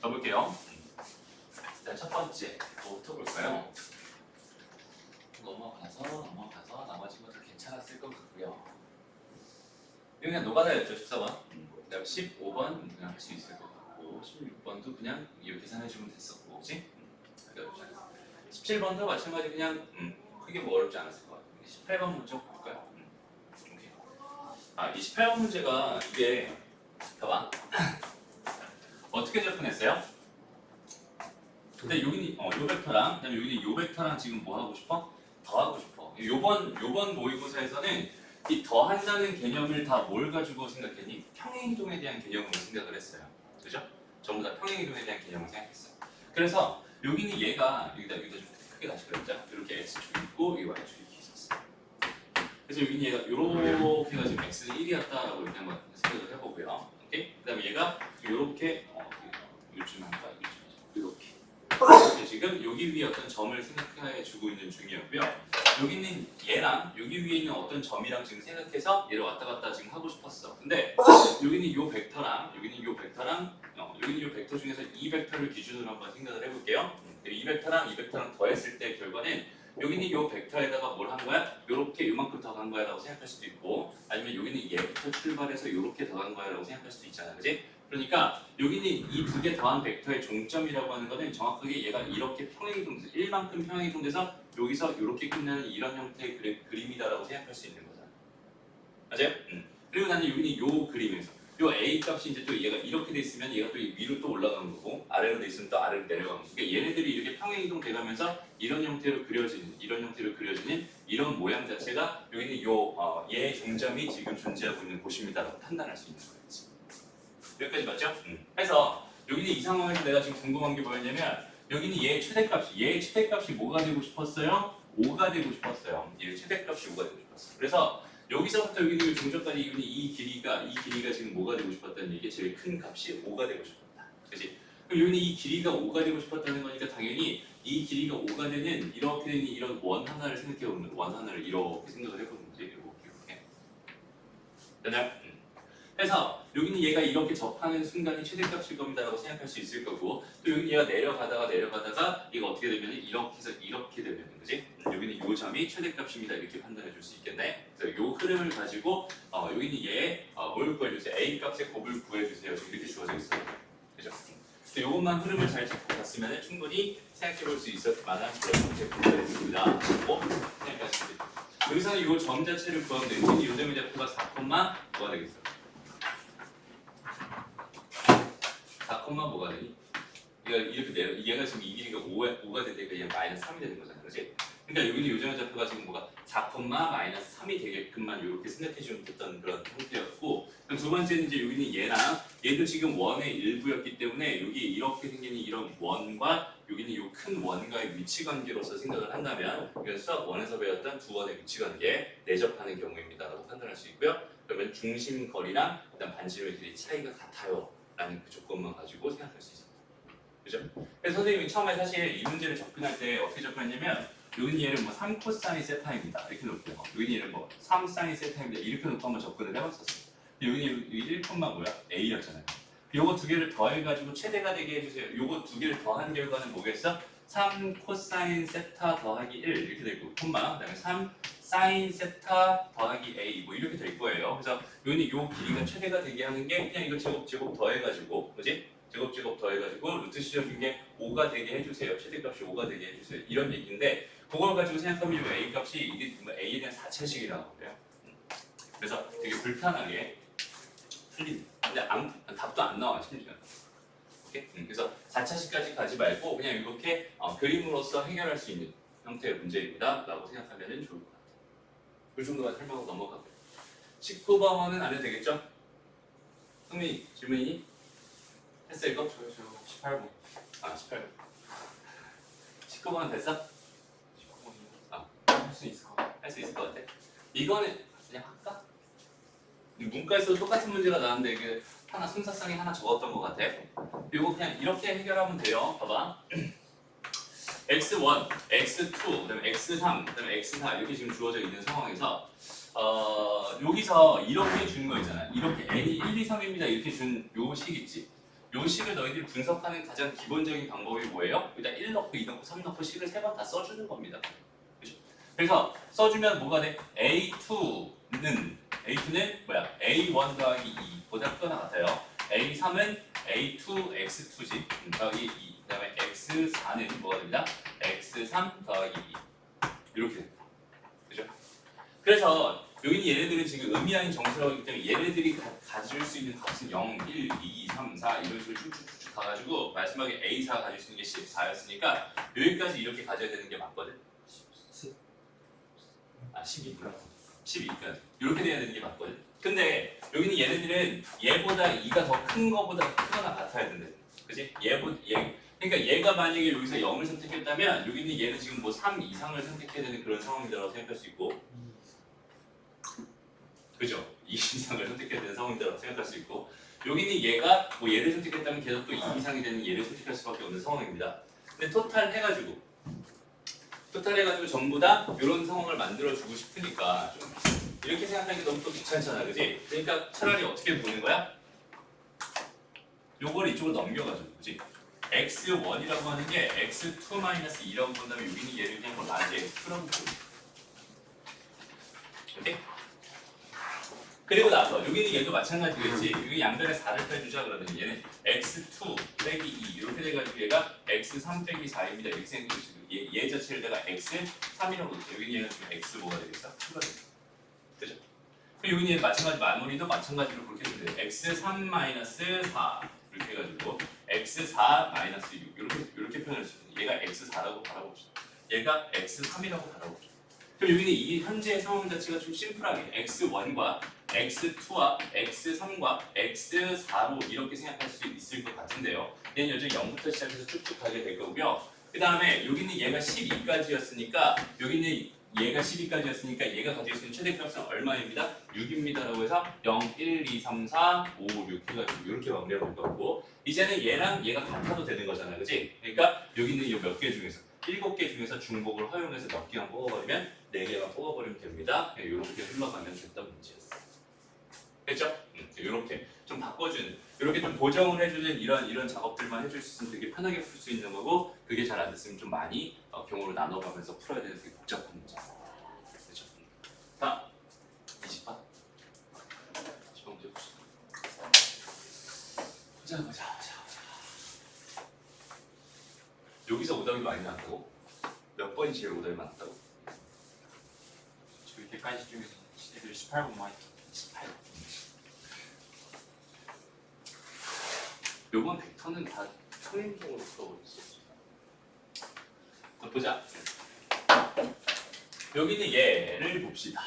가볼게요. 일단 첫 번째 뭐부터 볼까요? 넘어가서 나머지 것도 괜찮았을 것 같고요. 이거 그냥 노가다였죠, 14번. 그다음 15번 그냥 할 수 있을 것 같고 16번도 그냥 이렇게 계산해주면 됐었고, 그렇지? 17번도 마찬가지 그냥 크게 뭐 어렵지 않았을 것 같아요. 18번 문제 볼까요? 오케이. 28번 문제가 이게 봐봐. 어떻게 접근했어요? 근데 여기는 요 벡터랑 그다음에 여기는 요 벡터랑 지금 뭐 하고 싶어? 더하고 싶어. 요번 모의고사에서는 이 더한다는 개념을 다 뭘 가지고 생각했니? 평행이동에 대한 개념으로 생각을 했어요. 그죠? 전부 다 평행이동에 대한 개념을 생각했어요. 그래서 여기는 얘가 여기다 좀 크게 다시 그렸자. 이렇게 x축이 있고 이 y축이 이렇게 있었어요. 그래서 여기는 얘가 이렇게 가지고 x는 1이었다라고 이렇게 한번 생각을 해보고요. 오케이? 그다음에 얘가 이렇게 요즘 할까? 이렇게 지금 여기 위에 어떤 점을 생각해 주고 있는 중이었고요. 여기는 얘랑 여기 위에 있는 어떤 점이랑 지금 생각해서 얘를 왔다 갔다 지금 하고 싶었어. 근데 여기는 요 벡터랑 여기는 요 벡터랑 여기는 요 벡터 중에서 이 벡터를 기준으로 한번 생각을 해볼게요. 이 벡터랑 더했을 때 결과는 여기는 요 벡터에다가 뭘 한 거야? 요렇게 요만큼 더 간 거야라고 생각할 수도 있고, 아니면 여기는 얘부터 출발해서 요렇게 더 간 거야라고 생각할 수도 있잖아, 그지? 그러니까 여기는 이 두 개 더한 벡터의 종점이라고 하는 거는 정확하게 얘가 이렇게 평행이동돼서 1만큼 평행이동돼서 여기서 이렇게 끝나는 이런 형태의 그림이다라고 생각할 수 있는 거잖아. 맞아요? 그리고 나는 여기는 요 그림에서 요 a 값이 이제 또 얘가 이렇게 돼 있으면 얘가 또 위로 또 올라가는 거고, 아래로 돼 있으면 또 아래로 내려가는 거고. 그러니까 얘네들이 이렇게 평행이동 돼가면서 이런 형태로 그려지는 이런 모양 자체가 여기는 얘의 종점이 지금 존재하고 있는 곳입니다라고 판단할 수 있는 거였지. 여기까지 맞죠? 그래서 여기는 이 상황에서 내가 지금 궁금한 게 뭐였냐면, 여기는 얘의 최대값이 뭐가 되고 싶었어요? 5가 되고 싶었어요. 얘의 최대값이 5가 되고 싶었어요. 그래서 여기서부터 여기는 종점까지 이 길이가 지금 뭐가 되고 싶었다는 얘기에 제일 큰 값이 5가 되고 싶었다. 그렇지? 그럼 여기는 이 길이가 5가 되고 싶었다는 거니까 당연히 이 길이가 5가 되는 이렇게 되는 이런 원 하나를 생각해 보면 원 하나를 이렇게 생각을 해보는 거지. 이렇게. 되나요? 그래서 여기는 얘가 이렇게 접하는 순간이 최대값일 겁니다라고 생각할 수 있을 거고, 또 여기 얘가 내려가다가 얘가 어떻게 되면 이렇게 해서 이렇게 되면, 그지? 여기는 요 점이 최대값입니다 이렇게 판단해 줄 수 있겠네. 그래서 요 흐름을 가지고 여기는 얘 뭘 구해주세요? a 값의 곱을 구해주세요. 이렇게 주어져 있어요. 그죠? 그래서 요것만 흐름을 잘 잡고 갔으면 충분히 생각해 볼 수 있을 만한 그런 형태의 문제입니다. 라고 생각하시면 돼요. 여기서는 요 점 자체를 구하면 되고, 요 점의 좌표가 4, 뭐가 되겠어요? 4, 뭐가 되니? 얘가 지금 이 길이가 5가 되니까 얘 마이너스 3이 되는 거잖아, 그렇지? 그러니까 여기는 요점의 좌표가 지금 뭐가 4, 마이너스 3이 되게끔만 이렇게 생각해주면 됐던 그런 형태였고, 그럼 두 번째는 이제 여기는 얘도 지금 원의 일부였기 때문에 여기 이렇게 생기는 이런 원과 여기는 이 큰 원과의 위치 관계로서 생각을 한다면, 이건 수학 1에서 배웠던 두 원의 위치 관계에 내접하는 경우입니다라고 판단할 수 있고요. 그러면 중심 거리랑 일단 반지름의 길이 차이가 같아요. 라는 그 조건만 가지고 생각할 수 있었다. 그죠? 그래서 선생님이 처음에 사실 이 문제를 접근할 때 어떻게 접근했냐면, 여기는 얘를 3 코사인 세타입니다. 이렇게 놓고요. 여기는 얘를 3 사인 세타입니다. 이렇게 놓고 한번 접근을 해봤었어요. 여기는 1, A였잖아요. 요거 두 개를 더해가지고 최대가 되게 해주세요. 요거 두 개를 더한 결과는 뭐겠어? 3 코사인 세타 더하기 1 이렇게 되고, 콤마, 그 다음에 3 사인 세타 더하기 A 이렇게 될 거예요. 그래서 여기는 요 길이가 최대가 되게 하는 게 그냥 이거 제곱 더해가지고, 그지? 제곱 더해가지고 루트 씌워준 게 5가 되게 해주세요. 최대값이 5가 되게 해주세요. 이런 얘기인데, 그걸 가지고 생각하면 이 A 값이 이게 A에 대한 4차식이라고 그래요. 그래서 되게 불편하게 풀립니다. 근데 답도 안 나와, 심지어. 오케이? 그래서 4차식까지 가지 말고 그냥 이렇게 그림으로써 해결할 수 있는 형태의 문제입니다 라고 생각하면 좋을 것 같아요. 그 정도만 설명하고 넘어가고요. 19번은 안 해도 되겠죠? 흥민이 질문이니? 했어 이거? 저 18번. 18번. 19번은 됐어? 19번이요? 할 수 있을 것 같아요. 할 수 있을 것 같아? 이거는 그냥 할까? 문과에서도 똑같은 문제가 나왔는데 이게 하나 순서상에 하나 적었던 것 같아. 이거 그냥 이렇게 해결하면 돼요. 봐봐. x1, x2, 그다음에 x3, 그다음에 x4 이렇게 지금 주어져 있는 상황에서 여기서 이렇게 준 거 있잖아. 이렇게 n이 1, 2, 3입니다. 이렇게 준 요 식 있지. 요 식을 너희들이 분석하는 가장 기본적인 방법이 뭐예요? 일단 1 넣고 2 넣고 3 넣고 식을 3번 다 써주는 겁니다. 그죠? 그래서 써주면 뭐가 돼? A2는 뭐야? A1 더하기 2보다 크거나 같아요. A3은 A2 X2지 더하기 2. 그 다음에 X4는 뭐가 됩니다? X3 더하기 2. 이렇게 됩니다. 그죠? 그래서 여기는 얘네들은 지금 의미하는 정수라고 하기 때문에 얘네들이 가질 수 있는 값은 0, 1, 2, 3, 4 이런 식으로 쭉쭉쭉쭉 가가지고 마지막에 A4가 가질 수 있는 게 14였으니까 여기까지 이렇게 가져야 되는 게 맞거든? 12까지. 12까지. 이렇게 돼야 되는 게 맞거든? 근데 여기는 얘네들은 얘보다 2가 더 큰 거보다 크거나 같아야 된대. 그치? 그러니까 얘가 만약에 여기서 0을 선택했다면 여기는 얘는 지금 뭐 3 이상을 선택해야 되는 그런 상황이라고 생각할 수 있고 그죠? 2 이상을 선택해야 되는 상황이라고 생각할 수 있고 여기는 얘가 뭐 얘를 선택했다면 계속 또 2 이상이 되는 얘를 선택할 수밖에 없는 상황입니다. 근데 토탈 해가지고 전부 다 이런 상황을 만들어주고 싶으니까 좀 이렇게 생각하는 게 너무 또 귀찮잖아, 그지? 그러니까 차라리 어떻게 보는 거야? 요걸 이쪽으로 넘겨가지고, 그지? x1이라고 하는 게 x2-2라고 본다면 여기는 얘를 그냥 뭐 라지 x2라고 보고 오케이? 그리고 나서 여기는 얘도 마찬가지겠지. 여기 양변에 4를 빼주자 그러면 얘는 x2 빼기 2 이렇게 돼가지고 얘가 x3 빼기 4입니다. 이렇게 생각해 주시고 얘 자체를 내가 x3이라고 했죠. 여기는 얘는 지금 x 뭐가 되겠어? 2가 되겠어. 그죠? 그리고 여기는 마찬가지 마무리도 마찬가지로 그렇게 해도 돼요. x3-4 이렇게 해가지고 x4-6 이렇게 표현할 수 있어요. 얘가 x4라고 바라봅시다. 얘가 x3이라고 바라봅시다. 그럼 여기는 이 현재의 상황 자체가 좀 심플하게 x1과 x2와 x3과 x4로 이렇게 생각할 수 있을 것 같은데요. 얘는 여전히 0부터 시작해서 쭉쭉 가게 될 거고요. 그 다음에 여기는 얘가 12까지였으니까 여기는 얘가 12까지였으니까 얘가 가질 수 있는 최대값은 얼마입니다? 6입니다라고 해서 0, 1, 2, 3, 4, 5, 6 해가지고 이렇게 마무리가 될 거고 이제는 얘랑 얘가 같아도 되는 거잖아, 그치? 그러니까 여기 있는 이 몇 개 중에서 7개 중에서 중복을 허용해서 몇 개만 뽑아버리면 4개만 뽑아버리면 됩니다. 이렇게 흘러가면 됐던 문제였어. 됐죠? 이렇게 좀 바꿔주는, 이렇게 좀 보정을 해주는 이런 작업들만 해줄 수 있으면 되게 편하게 풀 수 있는 거고 그게 잘 안 됐으면 좀 많이 경우로 나눠가면서 풀어야 되는 되게 복잡한 문제. 그렇죠? 다음 20번. 20번 문제 보자. 여기서 오답이 많이 나왔다고? 몇 번이 제일 오답이 많았다고? 저 이때까지 중에서 애들 18번만 18번. 요번 벡터는 다 평행적으로 풀어버렸어. 보자. 여기는 얘를 봅시다.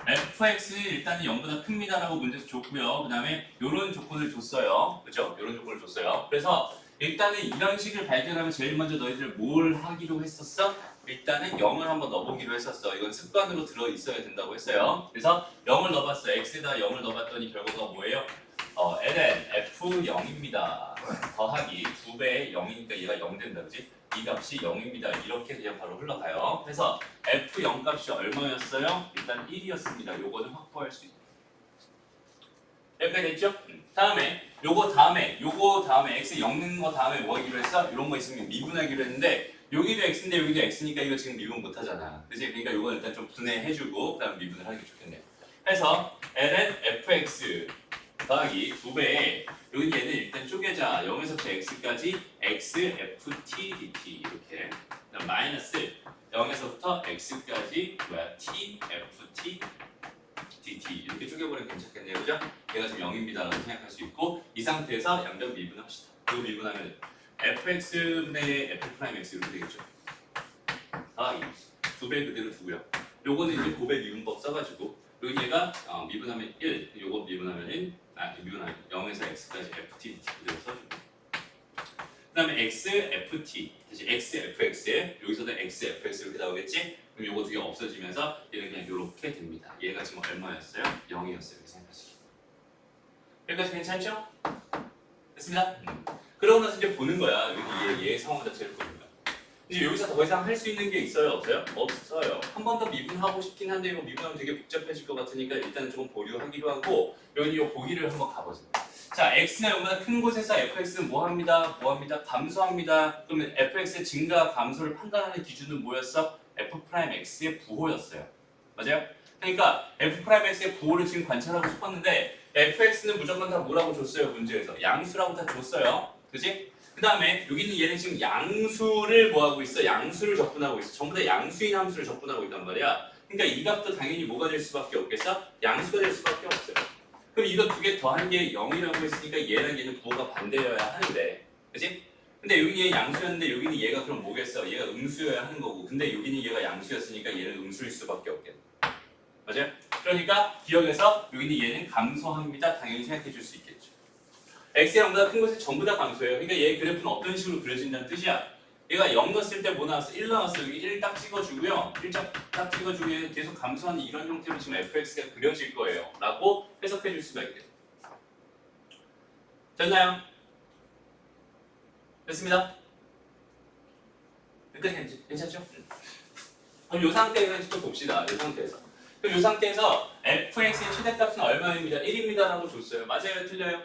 fx 일단은 0보다 큽니다라고 문제에서 줬고요. 그 다음에 이런 조건을 줬어요. 그죠? 이런 조건을 줬어요. 그래서 일단은 이런 식을 발견하면 제일 먼저 너희들 뭘 하기로 했었어? 일단은 0을 한번 넣어보기로 했었어. 이건 습관으로 들어있어야 된다고 했어요. 그래서 0을 넣어봤어. x에다 0을 넣어봤더니 결과가 뭐예요? ln f0입니다. 더하기 2배의 0이니까 얘가 0 된다, 그지? 이 값이 0입니다. 이렇게 그냥 바로 흘러가요. 그래서 f0 값이 얼마였어요? 일단 1이었습니다. 요거는 확보할 수 있다. 여기까지 됐죠? 요거 다음에 x 0 넣는 거 다음에 뭐 하기로 했어? 이런 거 있으면 미분하기로 했는데 여기도 x인데 여기도 x니까 이거 지금 미분 못 하잖아. 그치? 그러니까 요건 일단 좀 분해해주고 그 다음에 미분을 하는 게 좋겠네요. 그래서 ln fx 더하기 2배에 여기 얘는 일단 쪼개자 0에서부터 x까지 x ft dt 이렇게 그다음 마이너스 0에서부터 x까지 t ft dt 이렇게 쪼개버리면 괜찮겠네요, 그죠? 얘가 지금 0입니다라고 생각할 수 있고 이 상태에서 양변 미분합시다. 그리고 미분하면 fx분의 f'x 이렇게 되겠죠. 더하기 2배 그대로 두고요. 요거는 이제 곱의 미분법 써가지고 여기 얘가 미분하면 1, 요거 미분하면은 미분하면 0에서 x까지 ft dt 그대로 써주고 그 다음에 x ft 다시 x fx에 여기서도 x fx 이렇게 나오겠지? 그럼 요거 두 개 없어지면서 얘는 그냥 이렇게 됩니다. 얘가 지금 얼마였어요? 0이었어요. 이렇게 생각하시기. 여기까지 괜찮죠? 됐습니다. 그러고 나서 이제 보는 거야. 여기 얘 상황 자체를 보는 거야. 이제 여기서 더 이상 할 수 있는 게 있어요? 없어요? 없어요. 한 번 더 미분하고 싶긴 한데 이거 미분하면 되게 복잡해질 것 같으니까 일단 조금 보류하기로 하고 여기 이 보기를 한번 가보자. 자, x가 0보다 큰 곳에서 fx는 뭐 합니다? 감소합니다. 그러면 fx의 증가 감소를 판단하는 기준은 뭐였어? f'x의 부호였어요. 맞아요? 그러니까 f'x의 부호를 지금 관찰하고 싶었는데 fx는 무조건 다 뭐라고 줬어요? 문제에서 양수라고 다 줬어요. 그지? 그 다음에 여기 있는 얘는 지금 양수를 뭐하고 있어? 양수를 접근하고 있어. 전부 다 양수인 함수를 접근하고 있단 말이야. 그러니까 이 값도 당연히 뭐가 될 수밖에 없겠어? 양수가 될 수밖에 없어요. 그럼 이거 두 개 더한 게 0이라고 했으니까 얘랑 얘는 부호가 반대여야 하는데, 그지? 근데 여기는 얘 양수였는데 여기는 얘가 그럼 뭐겠어? 얘가 음수여야 하는 거고, 근데 여기는 얘가 양수였으니까 얘는 음수일 수밖에 없겠네. 맞아요? 그러니까 기억해서 여기는 얘는 감소합니다. 당연히 생각해 줄 수 있겠죠. x의 0보다 큰 곳에 전부 다 감소해요. 그러니까 얘 그래프는 어떤 식으로 그려진다는 뜻이야? 얘가 0 넣었을 때 뭐 나왔어? 1 나왔어. 여기 1 딱 찍어주고요. 1 딱 찍어주고 얘는 계속 감소하는 이런 형태로 지금 fx가 그려질 거예요. 라고 해석해 줄 수가 있겠죠. 됐나요? 됐습니다. 여기까지 괜찮죠? 그럼 이 상태에서 또 봅시다. 이 상태에서. 그럼 이 상태에서 fx의 최대값은 얼마입니다? 1입니다. 라고 줬어요. 맞아요? 틀려요?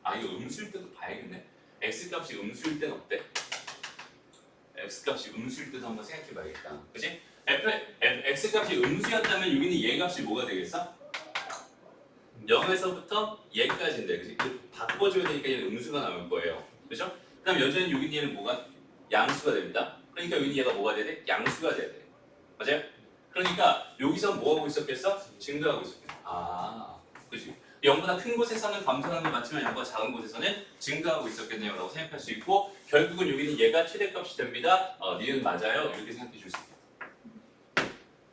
아, 이거 음수일 때도 봐야겠네. x값이 음수일 때는 어때? x값이 음수일 때도 한번 생각해 봐야겠다. 그치? x값이 음수였다면 여기는 얘 값이 뭐가 되겠어? 0에서부터 얘까지인데, 그치? 바꿔줘야 되니까 얘는 음수가 나올 거예요. 그죠? 그 다음 여전히 여기는 얘는 뭐가? 양수가 됩니다. 그러니까 여기는 얘가 뭐가 돼야 돼? 양수가 돼야 돼. 맞아요? 그러니까 여기서 뭐 하고 있었겠어? 증가하고 있었겠어. 아, 그치? 0보다 큰 곳에서는 감소하는 게 맞지만 0보다 작은 곳에서는 증가하고 있었겠네요 라고 생각할 수 있고 결국은 여기는 얘가 최대값이 됩니다. 니은 맞아요. 이렇게 생각해 줄 수 있어요.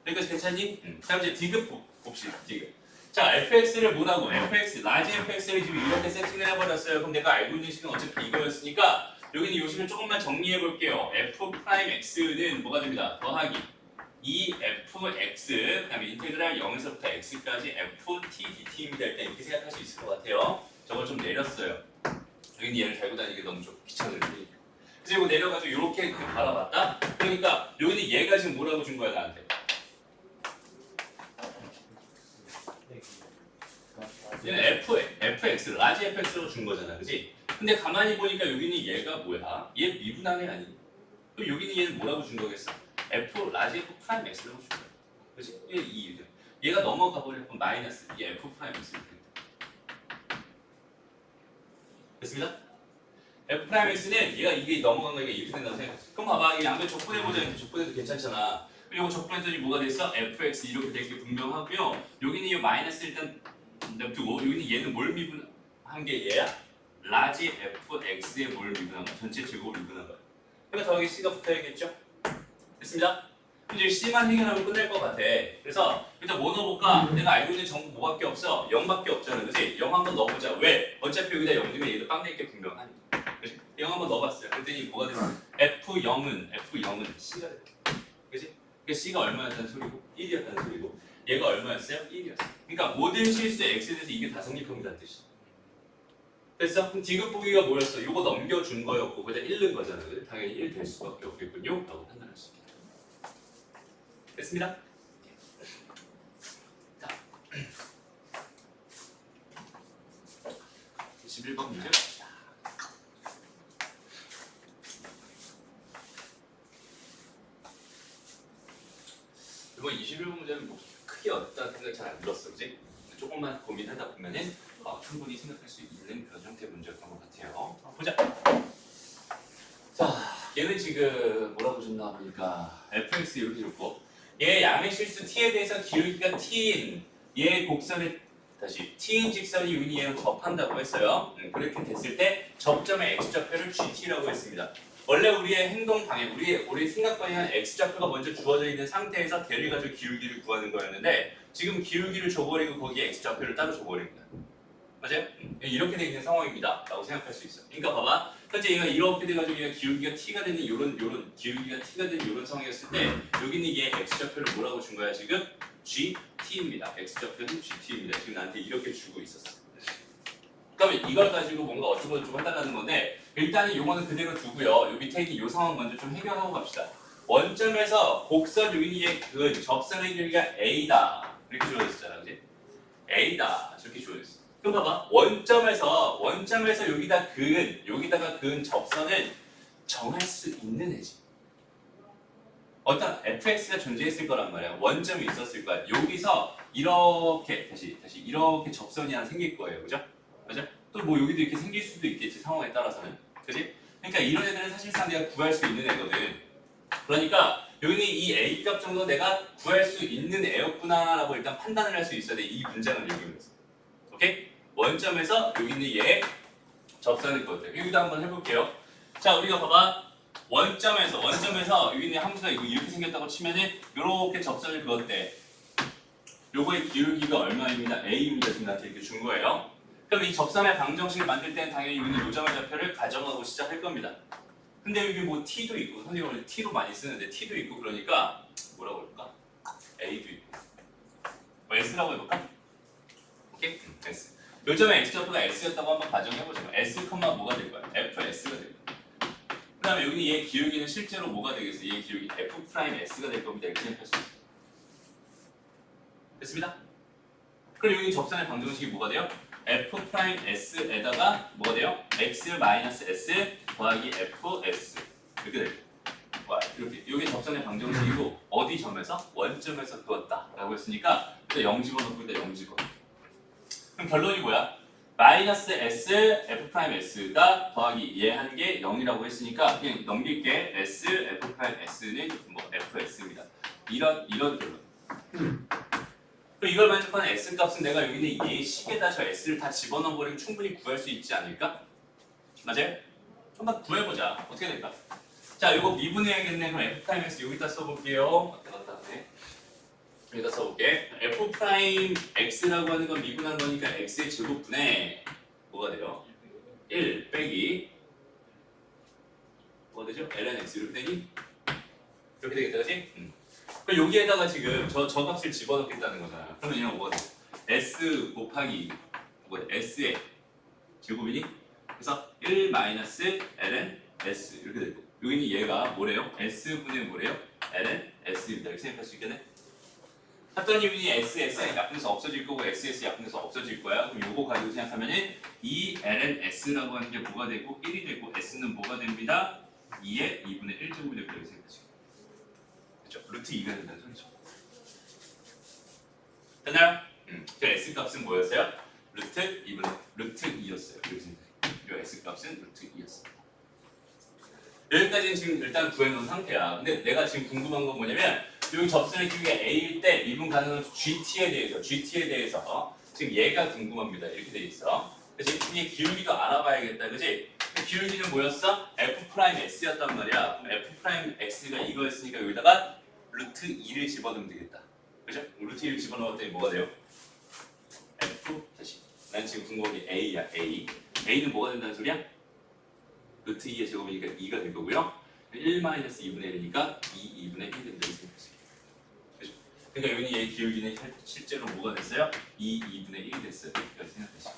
여기까지 괜찮니? 자 이제 디귿 봅시다. 디귿. 자 fx를 뭐라고? fx, 라지 fx를 지금 이렇게 세팅을 해버렸어요. 그럼 내가 알고 있는 식은 어차피 이거였으니까 여기는 요 식을 조금만 정리해 볼게요. f'x는 뭐가 됩니다. 더하기 2fx 그 다음에 인테그랄 0에서부터 x까지 ft dt입니다. 일단 이렇게 생각할 수 있을 것 같아요. 저걸 좀 내렸어요. 여기는 얘를 달고 다니기 너무 좀 귀찮으니까. 그래서 이거 내려가지고 이렇게 바라봤다. 그러니까 여기는 얘가 지금 뭐라고 준 거야 나한테? 얘는 fx, 라지 fx로 준 거잖아, 그지? 근데 가만히 보니까 여기는 얘가 뭐야? 얘 미분한 애 아니니? 그럼 여기는 얘는 뭐라고 준 거겠어? f 라지 f 프라임 x라고 준 거야. 그렇지? 얘가 넘어가 버리면 마이너스 이 f 프라임 x 됐습니다? f 프라임 x는 얘가 이게 넘어간 거니까 이렇게 된다고 생각해. 그럼 봐봐, 이 양변 적분해 보자. 적분해도 괜찮잖아. 그리고 적분했더니 뭐가 됐어? fx 이렇게 되게 분명하고요. 여기는 이 마이너스 일단 냅두고 여기는 얘는 뭘 미분한 게 얘야? 라지 fx에 뭘 미분한 거야? 전체 제곱을 미분한 거야. 그러니까 더하기 c가 붙어야겠죠? 됐습니다. 이제 C만 해결하면 끝날 것 같아. 그래서 일단 뭐 넣어볼까? 내가 알고 있는 정보 뭐밖에 없어? 0밖에 없잖아, 그치? 0 한번 넣어보자. 왜? 어차피 여기다 0 주면 얘도 빵 낼게 분명하니까. 그치? 0 한번 넣어봤어요. 그랬더니 뭐가 됐어? F0은 C가 됐어. 그치? 그러니까 C가 얼마였다는 소리고 1이었다는 소리고 얘가 얼마였어요? 1이었어. 그러니까 모든 실수의 X에 대해서 이게 다 성립합니다는 뜻이야. 됐어? 그럼 디귿 보기가 뭐였어? 이거 넘겨준 거였고 그냥 1 넣은 거잖아. 그치? 당연히 1 될 수밖에 없겠군요. 라고 판단할 수 있겠다. 됐습니다. 자, 21번 문제. 이번 21번 문제는 뭐 크게 어렵다는 생각 잘 안 들었어, 그지? 조금만 고민하다 보면은 충분히 생각할 수 있는 그런 형태의 문제였던 것 같아요. 보자. 자, 얘는 지금 뭐라고 줬나 보니까 fx 이렇게 줬고. 얘 양의 실수 t에 대해서 기울기가 t인 얘 곡선의 다시 t인 직선이 여기 얘랑 접한다고 했어요. 그렇게 됐을 때 접점의 x좌표를 gt라고 했습니다. 원래 우리의 행동 방향, 우리 생각 방향은 x좌표가 먼저 주어져 있는 상태에서 대를 가지고 기울기를 구하는 거였는데 지금 기울기를 줘버리고 거기에 x좌표를 따로 줘버린 거야. 맞아요? 이렇게 돼 있는 상황입니다. 라고 생각할 수 있어. 그러니까 봐봐. 현재 얘가 이렇게 돼가지고 얘가 기울기가 t가 되는 요런 기울기가 t가 되는 요런 상황이었을 때 여기는 얘 x좌표를 뭐라고 준 거야 지금? gt입니다. x좌표는 gt입니다. 지금 나한테 이렇게 주고 있었어. 그러면 이걸 가지고 뭔가 어쩌고 저쩌고 한다는 건데 일단은 요거는 그대로 두고요. 요 밑에 있는 요 상황 먼저 좀 해결하고 갑시다. 원점에서 곡선 요인의 근 접선의 길이가 A다. 이렇게 주어졌잖아, 그지? A다. 이렇게 주어졌어. 그럼 봐봐. 원점에서 여기다가 근 접선을 정할 수 있는 애지. 어떤 fx가 존재했을 거란 말이야. 원점이 있었을 거야. 여기서 이렇게 다시 이렇게 접선이 하나 생길 거예요, 그죠? 맞아? 또 뭐 여기도 이렇게 생길 수도 있겠지, 상황에 따라서는, 그지? 그러니까 이런 애들은 사실상 내가 구할 수 있는 애거든. 그러니까 여기는 이 a 값 정도 내가 구할 수 있는 애였구나라고 일단 판단을 할 수 있어야 돼. 이 문장을 읽으면서. 오케이? 원점에서 여기 있는 얘 접선을 그었대. 여기도 한번 해볼게요. 자, 우리가 봐봐. 원점에서 여기 있는 함수가 이렇게 생겼다고 치면은 이렇게 접선을 그었대. 요거의 기울기가 얼마입니다? A입니다. 지금 나한테 이렇게 준 거예요. 그럼 이 접선의 방정식을 만들 때는 당연히 여기 있는 요점의 좌표를 가정하고 시작할 겁니다. 근데 여기 뭐 T도 있고, 선생님 원래 T로 많이 쓰는데 T도 있고 그러니까 뭐라고 할까? A도 있고. 뭐 S라고 해볼까? 오케이? S. 요점의 X좌표가 S였다고 한번 가정해보자. S, 뭐가 될 거야? FS가 될 거야. 그 다음에 여기 얘 기울기는 실제로 뭐가 되겠어? 얘 기울기 F'S가 될 겁니다. 이렇게 생각할 수 있어요. 됐습니다? 그럼 여기 접선의 방정식이 뭐가 돼요? F'S에다가 뭐가 돼요? X-S 더하기 FS 이렇게 돼요. 이렇게 이게 접선의 방정식이고 어디 점에서? 원점에서 그었다 라고 했으니까 일단 0 집어넣고 일단 0 집어. 그럼 결론이 뭐야? 마이너스 S F'S가 더하기 얘 한 게 0이라고 했으니까 그냥 넘길게. S F'S는 뭐 FS입니다. 이런 결론. 그럼 이걸 만족하는 S 값은 내가 여기 있는 얘 식에다 저 S를 다 집어넣어 버리면 충분히 구할 수 있지 않을까? 맞아요? 한번 구해보자. 어떻게 될까? 자, 이거 미분해야겠네. 그럼 F'S 여기다 써볼게요. 왔다 갔다 하네. 여기다 써볼게. F'X라고 하는 건 미분한 거니까 X의 제곱분에 뭐가 돼요? 1 빼기 뭐가 되죠? ln X 이렇게 되니? 이렇게 되겠다, 그치? 그럼 여기에다가 지금 저 값을 집어넣겠다는 거잖아. 그러면 얘가 뭐가 돼? S 곱하기 뭐야? S의 제곱이니? 그래서 1 마이너스 ln S 이렇게 되고 여기는 얘가 뭐래요? S분의 뭐래요? ln S입니다. 이렇게 생각할 수 있겠네? 했더니 유인이 SS 약분해서 없어질 거고 SS 약분해서 없어질 거야. 그럼 요거 가지고 생각하면은 이 ln S라고 하는 게 뭐가 되고 1이 되고 S는 뭐가 됩니다? 2의 2분의 1제곱이 됩니다. 이렇게 생각하시고 그렇죠? 루트 2가 된다는 소리죠. 됐나요? 그 S 값은 뭐였어요? 루트 2였어요. 이렇게 생각해요. 이 S 값은 루트 2였습니다. 여기까지는 지금 일단 구해놓은 상태야. 근데 내가 지금 궁금한 건 뭐냐면 여기 접선의 기울기가 A일 때 미분 가능한 GT에 대해서 지금 얘가 궁금합니다. 이렇게 돼 있어. 그래서 이 기울기도 알아봐야겠다. 그치? 기울기는 뭐였어? F'S였단 말이야. 그럼 F'X가 이거였으니까 여기다가 루트 2를 집어넣으면 되겠다. 그죠? 루트 2를 집어넣었더니 뭐가 돼요? F 다시. 난 지금 궁금한 게 A야. A는 뭐가 된다는 소리야? 루트 2의 제곱이니까 2가 될 거고요. 1-2분의 1이니까 2분의 1 된다고 생각하세요. 그죠? 그러니까 여기 얘 기울기는 실제로 뭐가 됐어요? 2분의 1이 됐어요. 이렇게 생각하시죠.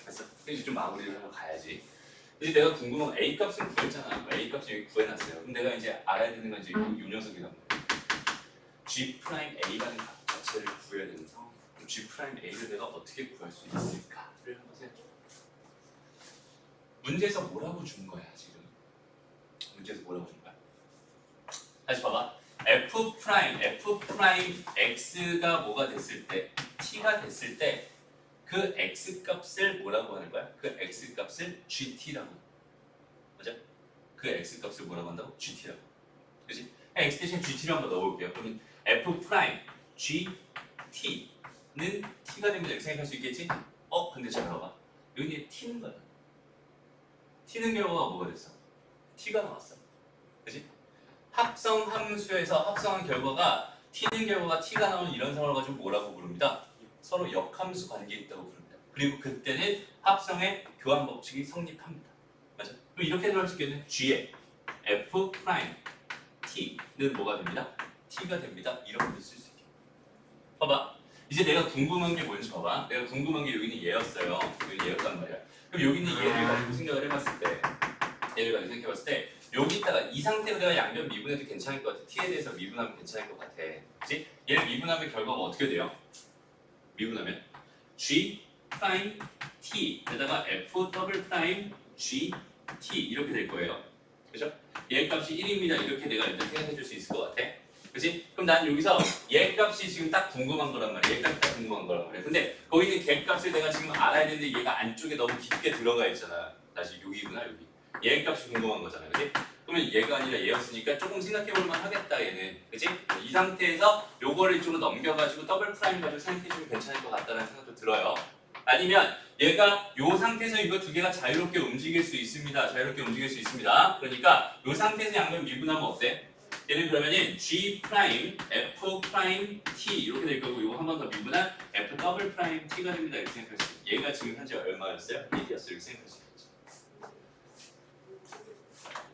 됐어? 이제 좀 마무리를 하고 가야지. 이제 내가 궁금한 건 A 값은 구했잖아. A 값은 여기 구해놨어요. 그럼 내가 이제 알아야 되는 건 이제 요 녀석이란 말이야. G'A라는 자체를 구해야 되는 상황. 그럼 G'A를 내가 어떻게 구할 수 있을까를 한번 생각해. 문제에서 뭐라고 준 거야 지금? 문제에서 뭐라고 준 거야? 다시 봐봐. F'X가 뭐가 됐을 때, T가 됐을 때 그 X 값을 뭐라고 하는 거야? 그 X 값을 GT라고. 맞아? 그 X 값을 뭐라고 한다고? GT라고. 그지? X 대신 GT를 한번 넣어볼게요. 그러면 F'GT는 T가 됩니다. 이렇게 생각할 수 있겠지? 근데 잘 봐봐. 여기 T는 거야. T는 결과가 뭐가 됐어? T가 나왔어. 그치? 합성 함수에서 합성한 결과가 T는 결과가 T가 나오는 이런 상황을 가지고 뭐라고 부릅니다? 서로 역함수 관계에 있다고 부릅니다. 그리고 그때는 합성의 교환 법칙이 성립합니다. 맞아? 그럼 이렇게도 할 수 있겠네. G의 F'T는 뭐가 됩니다? T가 됩니다. 이렇게도 쓸 수 있게. 봐봐. 이제 내가 궁금한 게 뭔지 봐봐. 내가 궁금한 게 여기는 얘였어요. 여기 얘였단 말이야. 그럼 여기 있는 얘를 가지고 생각을 해봤을 때 여기다가 이 상태로 내가 양변 미분해도 괜찮을 것 같아. t에 대해서 미분하면 괜찮을 것 같아. 그치? 얘를 미분하면 결과가 어떻게 돼요? 미분하면 g 프라임 t에다가 f 더블 프라임 g t 이렇게 될 거예요. 그죠? 얘 값이 1입니다. 이렇게 내가 일단 생각해 줄 수 있을 것 같아. 그치? 그럼 난 여기서 얘 값이 지금 딱 궁금한 거란 말이야. 얘 값이 딱 궁금한 거란 말이야. 근데 거기 있는 걔 값을 내가 지금 알아야 되는데 얘가 안쪽에 너무 깊게 들어가 있잖아. 다시 여기구나 여기. 얘 값이 궁금한 거잖아. 그치? 그러면 얘가 아니라 얘였으니까 조금 생각해 볼 만 하겠다 얘는. 그치? 이 상태에서 요거를 이쪽으로 넘겨가지고 더블 프라임 가지고 생각해 주면 괜찮을 것 같다는 생각도 들어요. 아니면 얘가 요 상태에서 이거 두 개가 자유롭게 움직일 수 있습니다. 자유롭게 움직일 수 있습니다. 그러니까 요 상태에서 양변 미분하면 어때? 얘는 그러면은 g 프라임 f 프라임 t 이렇게 될 거고 이거 한 번 더 미분한 f 더블 프라임 t가 됩니다. 이렇게 생각할 수 있어요. 얘가 지금 현재 얼마였어요? 1이었어요. 이렇게 생각할 수 있죠.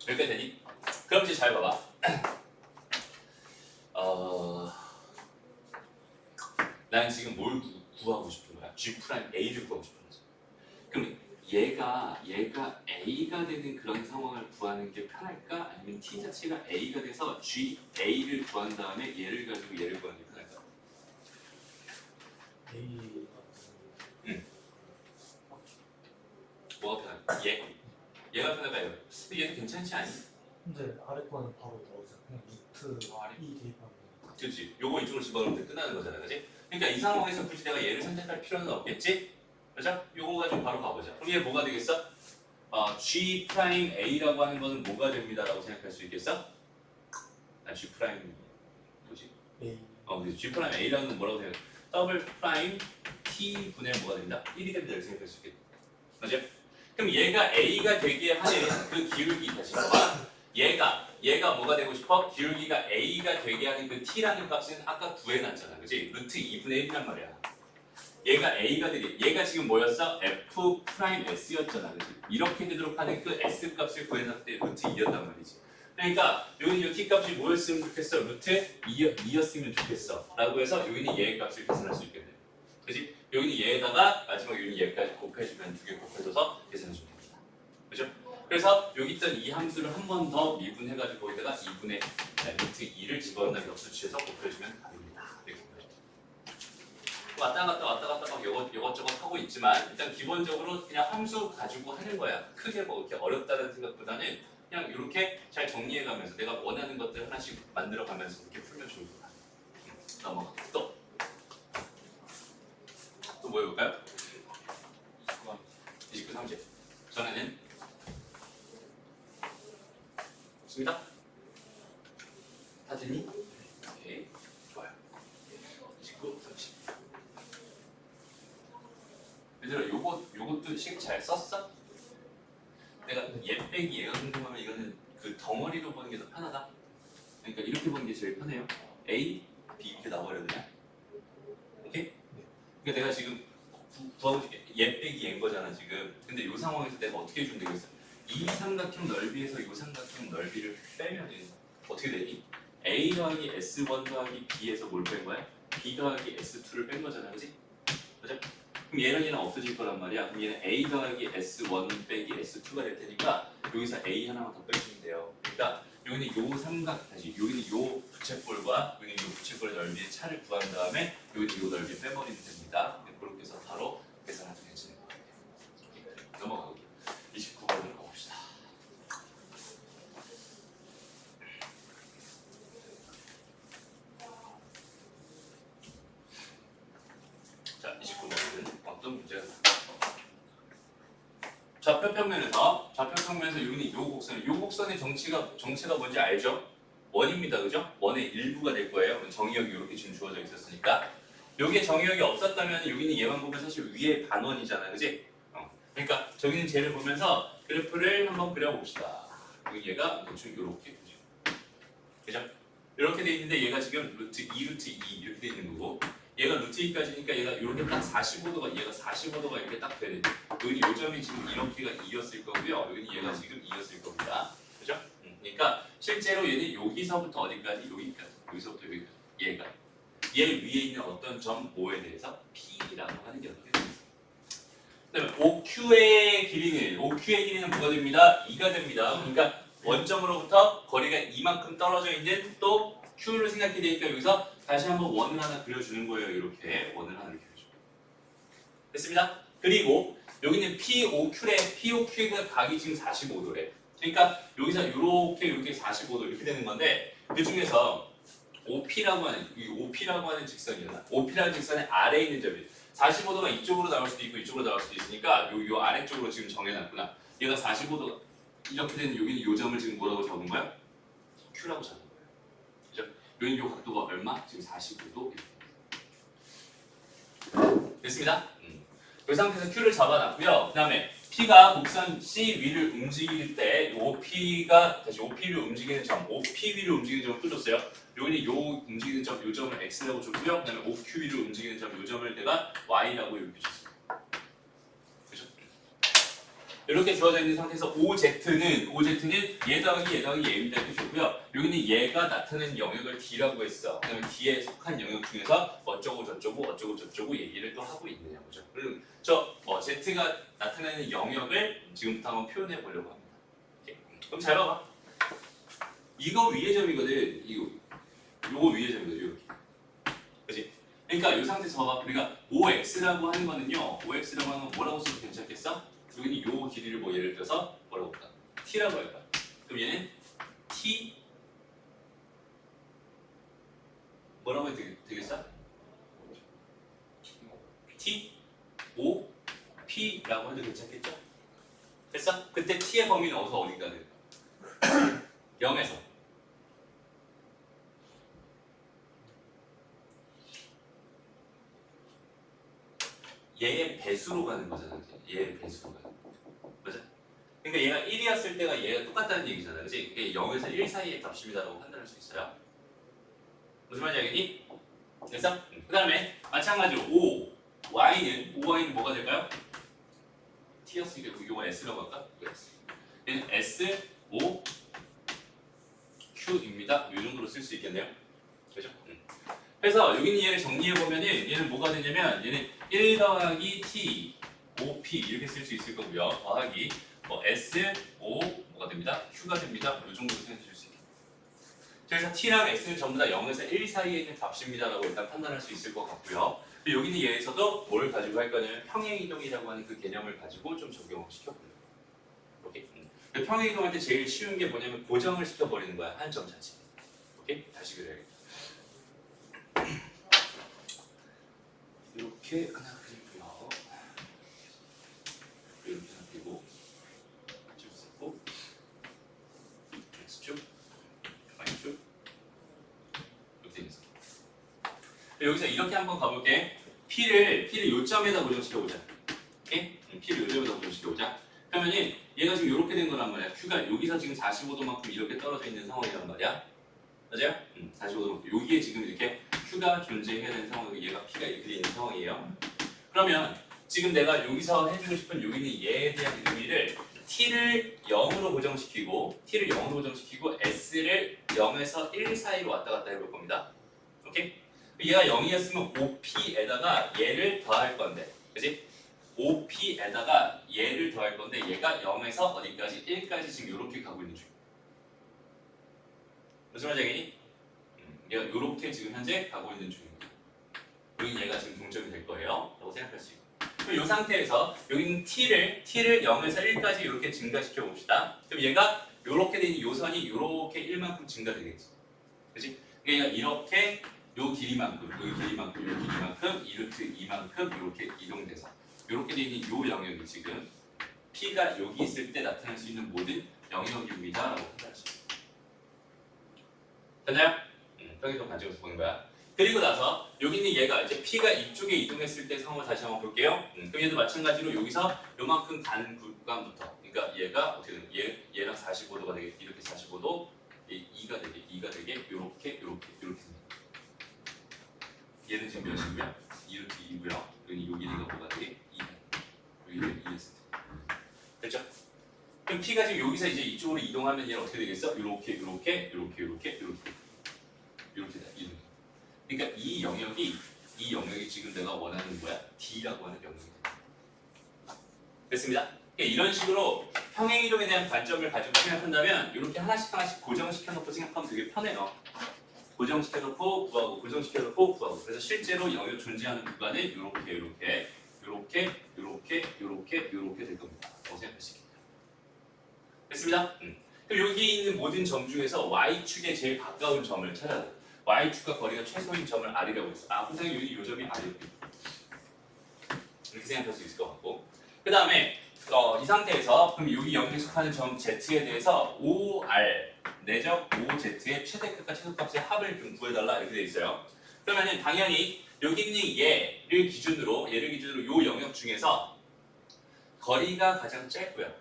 이렇게 되니? 그럼 이제 잘 봐봐. 난 지금 뭘 구하고 싶은 거야? g 프라임 a를 구하고 싶은 거지. 그럼 얘가 a가 되는 그런 상황을 구하는 게 편할까? 아니면 t 자체가 a가 돼서 g a를 구한 다음에 얘를 가지고 얘를 구하는 게 편할까? 뭐가 편할까? 얘가 편할까요? 근데 얘도 괜찮지 않니? 근데 아래 거는 바로 넣어서 그냥 루트 아래. 2 대입하면 돼요. 그렇지. 요거 이쪽으로 집어넣으면 끝나는 거잖아, 그렇지? 그러니까 이 상황에서 굳이 내가 얘를 선택할 필요는 없겠지? 그렇죠? 요거 가지고 바로 가보자. 그럼 얘 뭐가 되겠어? g 프라임 a라고 하는 거는 뭐가 됩니다라고 생각할 수 있겠어? g 프라임 뭐지? A 근데 g 프라임 a라는 건 뭐라고 생각해? 더블 프라임 t 분의 뭐가 된다? 1이 됩니다. 이렇게 생각할 수 있겠다. 맞죠? 그럼 얘가 a가 되게 하는 그 기울기 다시 봐봐. 얘가 뭐가 되고 싶어? 기울기가 a가 되게 하는 그 t라는 값은 아까 구해놨잖아, 그렇지? 루트 2분의 1이란 말이야. 얘가 a가 되게 얘가 지금 뭐였어? f 프라임 s였잖아, 그렇지? 이렇게 되도록 하는 그 s 값을 구해놨을 때 루트 2였단 말이지. 그러니까 여기는 이 t 값이 뭐였으면 좋겠어? 루트 2였으면 좋겠어. 라고 해서 여기는 얘의 값을 계산할 수 있겠네. 그렇지? 여기는 얘에다가 마지막 여기는 얘까지 곱해주면 두 개 곱해줘서 계산해주면 됩니다. 그렇죠? 그래서 여기 있던 이 함수를 한 번 더 미분해가지고 거기다가 2분의 루트 2를 집어넣는 역수치에서 곱해주면 됩니다. 이렇게 왔다 갔다 막 이것저것 하고 있지만 일단 기본적으로 그냥 함수 가지고 하는 거야. 크게 뭐 이렇게 어렵다는 생각보다는 그냥 이렇게 잘 정리해가면서 내가 원하는 것들 하나씩 만들어가면서 이렇게 풀면 좋을 것 같아요. 넘어가. 또 뭐 해볼까요? 29, 30. 전에는 없습니다. 다 됐니? 오케이, 좋아요. 29, 30. 얘들아, 요것도 식 잘 썼어? 내가 얘 빼기 얘가 궁금하면 이거는 그 덩어리로 보는 게 더 편하다. 그러니까 이렇게 보는 게 제일 편해요. A, B 이렇게 나와버려야 되냐? 오케이? 그러니까 내가 지금 구하고 싶게 얘 빼기 얘인 거잖아 지금. 근데 이 상황에서 내가 어떻게 해주면 되겠어? 이 삼각형 넓이에서 이 삼각형 넓이를 빼면 어떻게 되니? A 더하기 S1 더하기 B에서 뭘 뺀 거야? B 더하기 S2를 뺀 거잖아, 그지? 그죠? 그럼 얘는 없어질 거란 말이야. 그럼 얘는 A 더하기 S1 빼기 S2가 될 테니까 여기서 A 하나만 더 빼주면 돼요. 그러니까 여기는 요 삼각 다시 여기는 요 부채꼴과 여기는 요 부채꼴의 넓이의 차를 구한 다음에 여기는 요 넓이 빼버리면 됩니다. 그렇게 해서 바로 계산하면 되는 것 같아요. 넘어가고 29번으로 가봅시다. 자, 29번은 어떤 문제가 좌표평면에서 여기는 요 곡선의 정체가 뭔지 알죠? 원입니다, 그죠? 원의 일부가 될 거예요. 정의역이 이렇게 지금 주어져 있었으니까. 여기에 정의역이 없었다면 여기는 얘만 보면 사실 위에 반원이잖아, 그지? 그러니까 저기는 쟤를 보면서 그래프를 한번 그려봅시다. 얘가 대충 이렇게, 그죠? 이렇게 돼 있는데 얘가 지금 루트 2, 루트 2 이렇게 돼 있는 거고. 얘가 루트 2까지니까 얘가 이렇게 딱 45도가 얘가 45도가 이렇게 딱 돼야 돼. 여기 요점이 지금 이렇게가 2였을 거고요. 여기 얘가 지금 2였을 겁니다. 그죠? 그러니까 실제로 얘는 여기서부터 어디까지? 여기서부터 여기까지. 얘 위에 있는 어떤 점 O에 대해서 P라고 하는 게 어떻게 됩니까? 그다음에 OQ의 길이는 뭐가 됩니다? 2가 됩니다. 그러니까 원점으로부터 거리가 이만큼 떨어져 있는 또 Q를 생각해 되니까 여기서 다시 한번 원을 하나 그려주는 거예요. 이렇게 원을 하나 이렇게 그려줘. 됐습니다. 그리고 여기는 POQ의 각이 지금 45도래. 그러니까 여기서 이렇게 45도 이렇게 되는 건데 그 중에서 OP라고 하는 직선이잖아. OP라는 직선의 아래에 있는 점이 45도가 이쪽으로 나올 수도 있고 이쪽으로 나올 수도 있으니까 요 아래쪽으로 지금 정해놨구나. 얘가 45도 이렇게 되는 여기는 요 점을 지금 뭐라고 적은 거야? Q라고 적은 거예요. 그죠? 여기는 요 각도가 얼마? 지금 45도 이렇게. 됐습니다. 이 상태에서 Q를 잡아놨고요. 그 다음에 P가 곡선 C 위를 움직일 때 OP가 다시 OP를 움직이는 점, OP 위를 움직이는 점을 뜯었어요. 여기는 요 움직이는 점, 요 점을 X라고 줬고요. 그 다음에 OQ 위를 움직이는 점, 요 점을 내가 Y라고 이렇게 줬어요. 그죠? 이렇게 주어져 있는 상태에서 OZ는 얘 더하기 얘입니다. 이렇게 줬고요. 여기는 얘가 나타내는 영역을 D라고 했어. 그 다음에 D에 속한 영역 중에서 어쩌고 저쩌고 얘기를 또 하고 있네요. 그죠? 그럼 Z가 나타내는 영역을 지금부터 한번 표현해 보려고 합니다. 오케이. 그럼 잘 봐봐. 이거 위의 점이거든. 요거 위의 점이거든. 이렇게. 그지? 그러니까 이 상태에서 봐봐. 우리가 OX라고 하는 거는요. OX라고 하는 건 뭐라고 써도 괜찮겠어? 여기는 요 길이를 뭐 예를 들어서 뭐라고 볼까? T라고 할까? 그럼 얘는 T 뭐라고 해도 되겠어? T O P라고 해도 괜찮겠죠? 됐어? 그때 T의 범위는 어디가 될까? 0에서 얘의 배수로 가는 거잖아. 얘의 배수로 가는 거. 맞아? 그러니까 얘가 1이었을 때가 얘가 똑같다는 얘기잖아. 그치? 이게 0에서 1 사이의 값입니다라고 판단할 수 있어요. 무슨 말인지 알겠니? 됐어? 그 다음에 마찬가지로 OY는 뭐가 될까요? T였으니까 이거 S라고 할까? 이거 S. 얘는 S, O, Q입니다. 이 정도로 쓸 수 있겠네요. 그죠? 그래서 여기 있는 얘를 정리해보면은 얘는 뭐가 되냐면 얘는 1 더하기 T, O, P 이렇게 쓸 수 있을 거고요. 더하기 S, O 뭐가 됩니다? Q가 됩니다. 이 정도로 생각해 줄 수 있겠네요. 그래서 T랑 X는 전부 다 0에서 1 사이에 있는 값입니다라고 일단 판단할 수 있을 것 같고요. 여기 있는 얘에서도 뭘 가지고 할 거냐면 평행이동이라고 하는 그 개념을 가지고 좀 적용을 시켜보려고. 오케이? 평행이동할 때 제일 쉬운 게 뭐냐면 고정을 시켜버리는 거야. 한 점 자체. 오케이? 다시 그려야겠다. 이렇게 하나 그리고요. 이렇게 하나 그리고 쭉 쓰고 X축, Y축 이렇게 되어 있어. 여기서 이렇게 한번 가볼게. P를 요점에다 고정시켜보자. 오케이? P를 요점에다 고정시켜보자. 그러면은 얘가 지금 이렇게 된 거란 말이야. Q가 여기서 지금 45도만큼 이렇게 떨어져 있는 상황이란 말이야. 맞아요? 45도만큼. 여기에 지금 이렇게 Q가 존재해야 되는 상황이고 얘가 P가 이렇게 돼 있는 상황이에요. 그러면 지금 내가 여기서 해주고 싶은 여기는 얘에 대한 의미를 T를 0으로 고정시키고 S를 0에서 1 사이로 왔다 갔다 해볼 겁니다. 오케이? 얘가 0이었으면 OP에다가 얘를 더할 건데, 그치? OP에다가 얘를 더할 건데 얘가 0에서 어디까지? 1까지 지금 이렇게 가고 있는 중이야. 무슨 말인지 알겠니? 얘가 이렇게 지금 현재 가고 있는 중입니다. 여기 얘가 지금 동점이 될 거예요. 라고 생각할 수 있고. 그럼 이 상태에서 여기는 T를 0에서 1까지 이렇게 증가시켜 봅시다. 그럼 얘가 이렇게 되는 요 선이 이렇게 1만큼 증가되겠지. 그치? 그러니까 얘가 이렇게 요 길이만큼, 이렇게 이만큼 이렇게 이동돼서 이렇게 되어 있는 요 영역이 지금 P가 여기 있을 때 나타날 수 있는 모든 영역입니다. 라고 판단할 수 있어요. 됐나요? 평행이동 가지고 보는 거야. 그리고 나서 여기 있는 얘가 이제 P가 이쪽에 이동했을 때 상황을 다시 한번 볼게요. 그럼 얘도 마찬가지로 여기서 요만큼 간 구간부터, 그러니까 얘가 어떻게 되면 얘랑 45도가 되게 이렇게 45도, 2가 되게 이렇게 얘는 지금 몇이고요? 이렇게 2고요. 여기 요 길이가 뭐가 되게 2. 여기는 2였을 때. 됐죠? 그럼 P가 지금 여기서 이제 이쪽으로 이동하면 얘는 어떻게 되겠어? 이렇게 다 이동. 그러니까 이 영역이 지금 내가 원하는 거야. D라고 하는 영역이다. 됐습니다. 이런 식으로 평행이동에 대한 관점을 가지고 생각한다면 이렇게 하나씩 하나씩 고정시켜놓고 생각하면 되게 편해요. 고정시켜놓고 구하고 고정시켜놓고 구하고. 그래서 실제로 영역 존재하는 구간은 이렇게 될 겁니다. 생각할 수 있겠네요. 됐습니다. 그럼 여기 있는 모든 점 중에서 y축에 제일 가까운 점을 찾아야 돼요. y축과 거리가 최소인 점을 r이라고 했어요. 항상 여기 이 점이 r이었고 이렇게 생각할 수 있을 것 같고, 그 다음에 이 상태에서 그럼 여기 영역에 속하는 점 z에 대해서 OR 내적 OZ의 최대값과 최소값의 합을 좀 구해달라 이렇게 돼 있어요. 그러면은 당연히 여기 있는 얘를 기준으로 이 영역 중에서 거리가 가장 짧고요,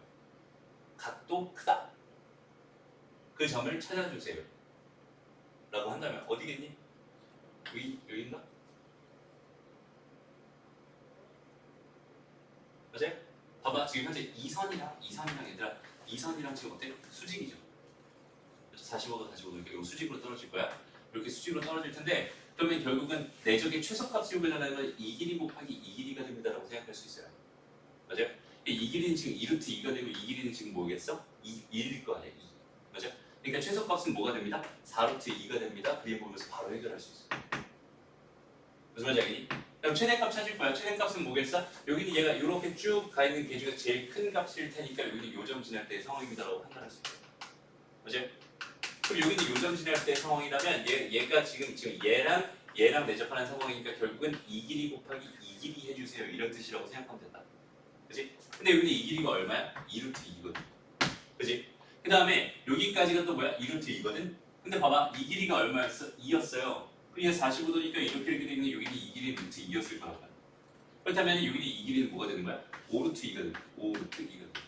각도 크다, 그 점을 찾아주세요 라고 한다면 어디겠니? 여기인가? 맞아요? 봐봐, 지금 현재 2선이랑 얘들아, 2선이랑 지금 어때? 수직이죠. 45도 이렇게 요 수직으로 떨어질 거야. 이렇게 수직으로 떨어질 텐데, 그러면 결국은 내적의 최소값을 구해달라는 건 이 길이 곱하기 이 길이가 됩니다라고 생각할 수 있어요. 맞아요? 이 길이는 지금 2루트 2가 되고 이 길이는 지금 뭐겠어? 1일 거 아니야, 2. 맞아요? 그러니까 최소값은 뭐가 됩니다? 4루트 2가 됩니다. 그림 보면서 바로 해결할 수 있어요. 무슨 말인지 알겠니? 그럼 최대값 찾을 거야. 최대값은 뭐겠어? 여기는 얘가 이렇게 쭉 가 있는 게 중에 제일 큰 값일 테니까 여기는 요점 지날 때의 상황입니다라고 판단할 수 있어요. 맞아요? 그럼 여기는 요점 지날 때의 상황이라면 얘가 지금 얘랑 내접하는 상황이니까 결국은 이 길이 곱하기 이 길이 해주세요 이런 뜻이라고 생각하면 된다. 그지? 근데 여기는 이 길이가 얼마야? 2루트 2거든. 그지? 그 다음에 여기까지가 또 뭐야? 2루트 2거든. 근데 봐봐, 이 길이가 얼마였어? 2였어요. 이게 45도니까 이렇게 되는 여기는 이 길이 루트 2였을 거란 말이야. 그렇다면 여기는 이 길이는 뭐가 되는 거야? 5루트 2가 되는 거야. 5루트 2가 되는 거야.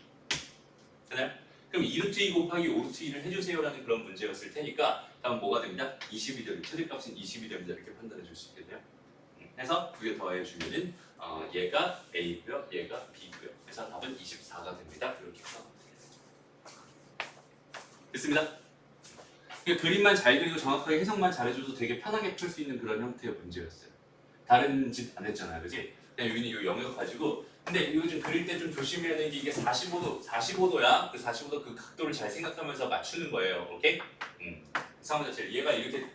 되나요? 그럼 2루트 2 곱하기 5루트 2를 해주세요라는 그런 문제였을 테니까 다음 뭐가 됩니다? 20이 됩니다. 최대값은 20이 됩니다. 이렇게 판단해 줄 수 있겠네요. 해서 두 개 더해주면은 얘가 A고요, 얘가 B고요. 그래서 답은 24가 됩니다. 이렇게 풀어가면 되겠습니다. 됐습니다. 그림만 잘 그리고 정확하게 해석만 잘해줘도 되게 편하게 풀 수 있는 그런 형태의 문제였어요. 다른 짓 안 했잖아요, 그렇지? 그냥 여기는 이 영역 가지고, 근데 이거 좀 그릴 때 좀 조심해야 되는 게 이게 45도야. 그 45도 그 각도를 잘 생각하면서 맞추는 거예요, 오케이? 상황 자체를 얘가 이렇게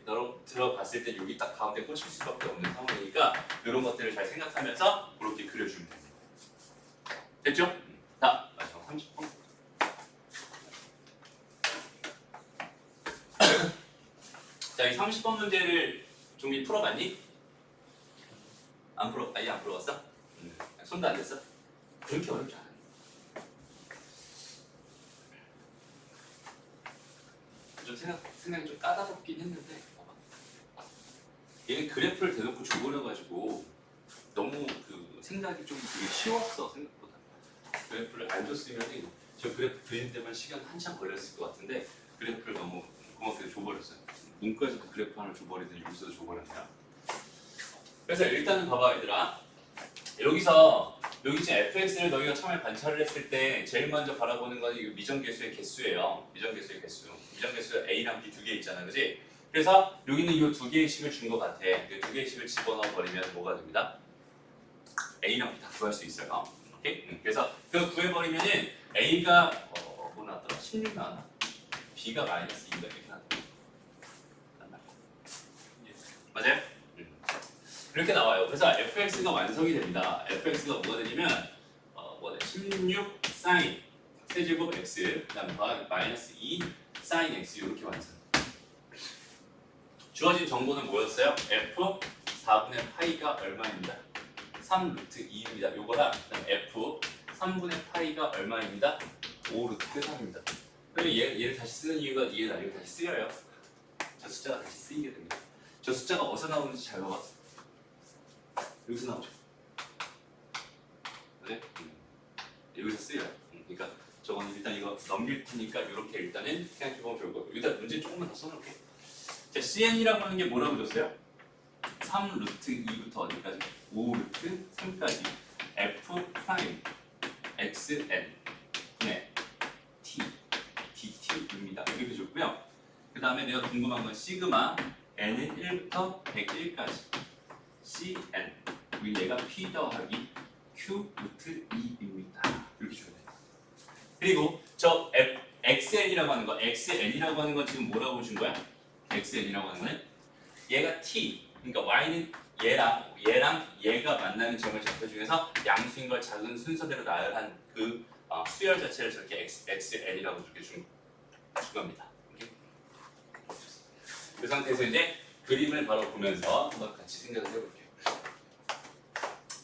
들어갔을 때 여기 딱 가운데 꽂힐 수밖에 없는 상황이니까 이런 것들을 잘 생각하면서 그렇게 그려주면 됩니다. 됐죠? 자, 마지막 30분. 자, 이 30번 문제를 종이 풀어봤니? 안 풀어? 아예 안 풀어봤어? 손도 안 댔어? 그렇게 어렵지 않아. 좀 생각이 좀 까다롭긴 했는데, 봐봐. 얘는 그래프를 대놓고 줘버려가지고 너무 그 생각이 좀 되게 쉬웠어, 생각보다. 그래프를 안 줬으면 저 그래프 그리는 데만 시간 한참 걸렸을 것 같은데 그래프를 너무 고맙게 줘버렸어요. 문과에서도 그래프 하나 줘버리더니 여기서도 줘버렸냐. 그래서 일단은 봐봐 얘들아, 여기 지금 fx를 너희가 처음에 관찰을 했을 때 제일 먼저 바라보는 건 이 미정계수의 개수예요. 미정계수의 개수. 미정계수 A랑 B 두 개 있잖아, 그지? 그래서 여기는 이 두 개의 식을 준 것 같아. 이 두 개의 식을 집어넣어 버리면 뭐가 됩니다? A랑 B 다 구할 수 있어요. 오케이? 그래서 그거 구해버리면은 A가 뭐 나왔더라? 16 나왔나? B가 마이너스 2가 이렇게 나왔더라. 맞아요? 이렇게 나와요. 그래서 fx가 완성이 됩니다. fx가 뭐가 되냐면 16 sin 세제곱 x 그다음 마이너스 2 sin x 이렇게 완성. 주어진 정보는 뭐였어요? f 4분의 파이가 얼마입니다. 3 루트 2입니다. 요거랑 그다음 f 3분의 파이가 얼마입니다. 5 루트 3입니다. 그러면 얘를 다시 쓰는 이유가 얘를 나중에 다시 쓰여요. 저 숫자가 다시 쓰이게 됩니다. 저 숫자가 어디서 나오는지 잘 봐봐. 여기서 나오죠. 네? 여기서 쓰여요. 그러니까 저건 일단 이거 넘길 테니까 이렇게 일단은 생각해보면 좋을 거고, 일단 문제 조금만 더 써놓을게. 자, CN이라고 하는 게 뭐라고 줬어요? 3 루트 2부터 어디까지? 5 루트 3까지 F 프라임 XN 분의 T DT입니다. 이렇게 줬고요. 그 다음에 내가 궁금한 건 시그마 N은 1부터 101까지 CN, 얘가 P 더하기 Q 루트 2입니다. 이렇게 이렇게 줘야 돼. 그리고 저 xn이라고 하는 거, xn이라고 하는 건 지금 뭐라고 준 거야? xn이라고 하는 거는 얘가 t, 그러니까 y는 얘랑 얘가 만나는 점을 잡혀 중에서 양수인 걸 작은 순서대로 나열한 그 수열 자체를 저렇게 xn이라고 저렇게 준 겁니다. 오케이? 그 상태에서 이제 그림을 바로 보면서 한번 같이 생각을 해볼게요.